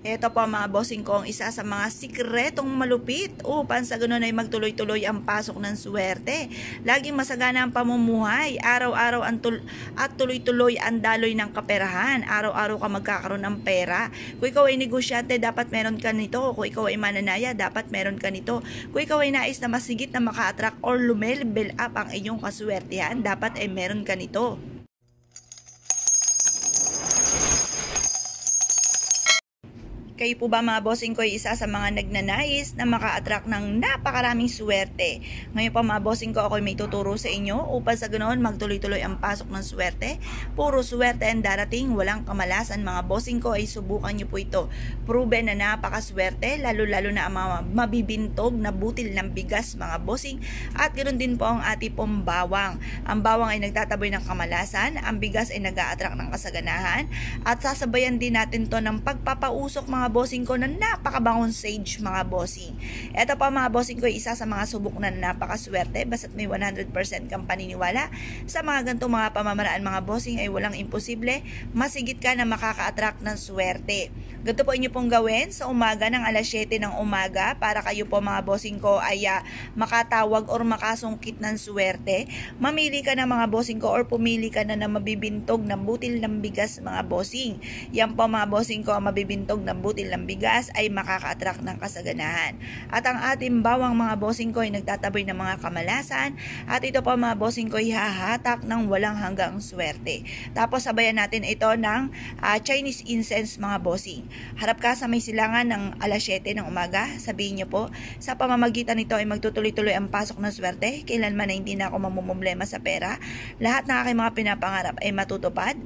Ito po mga bossing ko ang isa sa mga sikretong malupit upang sa ganun ay magtuloy-tuloy ang pasok ng swerte. Laging masagana ang pamumuhay, araw-araw at tuloy-tuloy ang daloy ng kaperahan. Araw-araw ka magkakaroon ng pera. Kung ikaw ay negosyante, dapat meron ka nito. Kung ikaw ay mananaya, dapat meron ka nito. Kung ikaw ay nais na masigit na maka-attract or lumelebel up ang inyong kaswertihan, dapat ay meron ka nito. Kayo po ba mga bossing ko ay isa sa mga nagnanais na maka-attract ng napakaraming swerte? Ngayon pa mga bossing ko ako may tuturo sa inyo upang sa ganoon magtuloy-tuloy ang pasok ng swerte. Puro swerte ang darating, walang kamalasan mga bossing ko ay subukan nyo po ito. Proven na napakaswerte, lalo-lalo na ang mga mabibintog na butil ng bigas mga bossing. At ganoon din po ang ating pong bawang. Ang bawang ay nagtataboy ng kamalasan, ang bigas ay nag-a-attract ng kasaganahan. At sasabayan din natin to ng pagpapausok mga bossing ko na napakabangong sage mga bossing. Ito pa mga bossing ko ay isa sa mga subok na napakaswerte basta't may 100% kang paniniwala sa mga ganitong mga pamamaraan mga bossing ay walang imposible, masigit ka na makaka-attract ng swerte. Ganito po inyo pong gawin sa umaga ng alas 7 ng umaga para kayo po mga bossing ko ay makatawag or makasungkit ng swerte. Mamili ka na mga bossing ko or pumili ka na mabibintog ng butil ng bigas mga bossing. Yan po mga bossing ko ang mabibintog ng butil ng bigas ay makaka-attract ng kasaganahan. At ang ating bawang mga bossing ko ay nagtataboy ng mga kamalasan at ito po mga bossing ko ay hahatak ng walang hanggang swerte. Tapos sabayan natin ito ng Chinese incense mga bossing. Harap ka sa may silangan ng alas 7 ng umaga, sabihin nyo po, sa pamamagitan nito ay magtutuloy-tuloy ang pasok ng swerte, kailanman na hindi na ako mamumblema sa pera, lahat ng aking mga pinapangarap ay matutupad.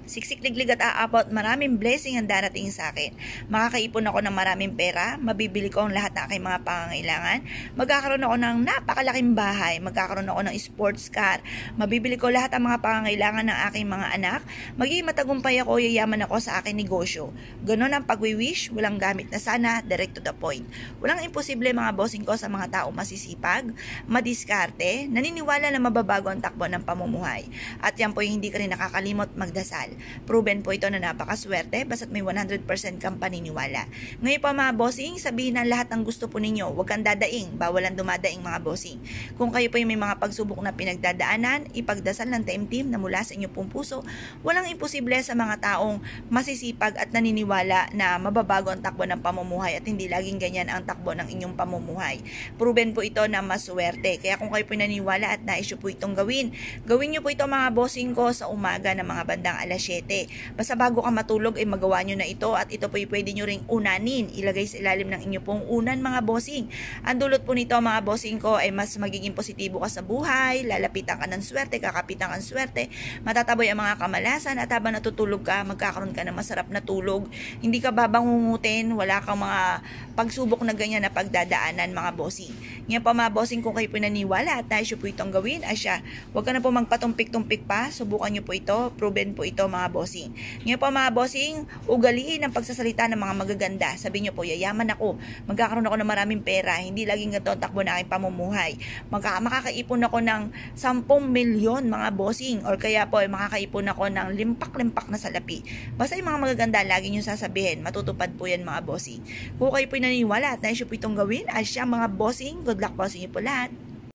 Siksik liglig at aabot, maraming blessing ang darating sa akin. Makakaipon ako ng maraming pera, mabibili ko ang lahat ng aking mga pangangailangan, magkakaroon ako ng napakalaking bahay, magkakaroon ako ng sports car, mabibili ko lahat ng mga pangangailangan ng aking mga anak, magiging matagumpay ako, yayaman ako sa aking negosyo. Ganon ang pagwi-wish, walang gamit na sana, direct to the point. Walang imposible mga bossing ko sa mga tao masisipag, madiskarte, naniniwala na mababago ang takbo ng pamumuhay. At yan po yung hindi ka rin nakakalimot magdasal. Proven po ito na napakaswerte basta't may 100% kang paniniwala. Ngayon pa mga bossing, sabihin ng lahat ng gusto po ninyo, huwag kang dadaing, bawalan dumadaing mga bossing. Kung kayo po yung may mga pagsubok na pinagdadaanan, ipagdasal ng taimtim na mula sa inyong pong puso. Walang imposible sa mga taong masisipag at naniniwala na mababago ang takbo ng pamumuhay at hindi laging ganyan ang takbo ng inyong pamumuhay. Proven po ito na maswerte. Kaya kung kayo po naniniwala at nais po itong gawin nyo po ito mga bossing ko sa umaga ng mga bandang alas 7. Basta bago ka matulog ay magawa nyo na ito at ito po ay pwede nyo ring unanin. Ilagay sa ilalim ng inyo pong unan mga bossing. Ang dulot po nito mga bossing ko ay mas magiging positibo ka sa buhay, lalapitan ka ng swerte, kakapitan ka ng swerte, matataboy ang mga kamalasan at habang natutulog ka, magkakaroon ka ng masarap na tulog. Hindi ka babangungutin, wala kang mga pagsubok na ganyan na pagdadaanan mga bossing. Ngayon pa mga bossing kung kayo po naniniwala at nais po itong gawin, asya, huwag ka na po magpatumpik-tumpik pa, subukan nyo po ito, proven po ito mga bossing. Ngayon po mga bossing, ugaliin ang pagsasalita ng mga magaganda. Sabihin nyo po, yayaman ako, magkakaroon ako ng maraming pera, hindi laging ganito ang takbo na aking pamumuhay. Makakaipon ako ng 10 milyon mga bossing or kaya po makakaipon ako ng limpak-limpak na salapi. Basta yung mga magaganda, lagi nyo sasabihin, matutupad po yan mga bossing. Kung kayo po naniniwala at nais po itong gawin, asya mga bossing, good luck po sa inyo po lahat.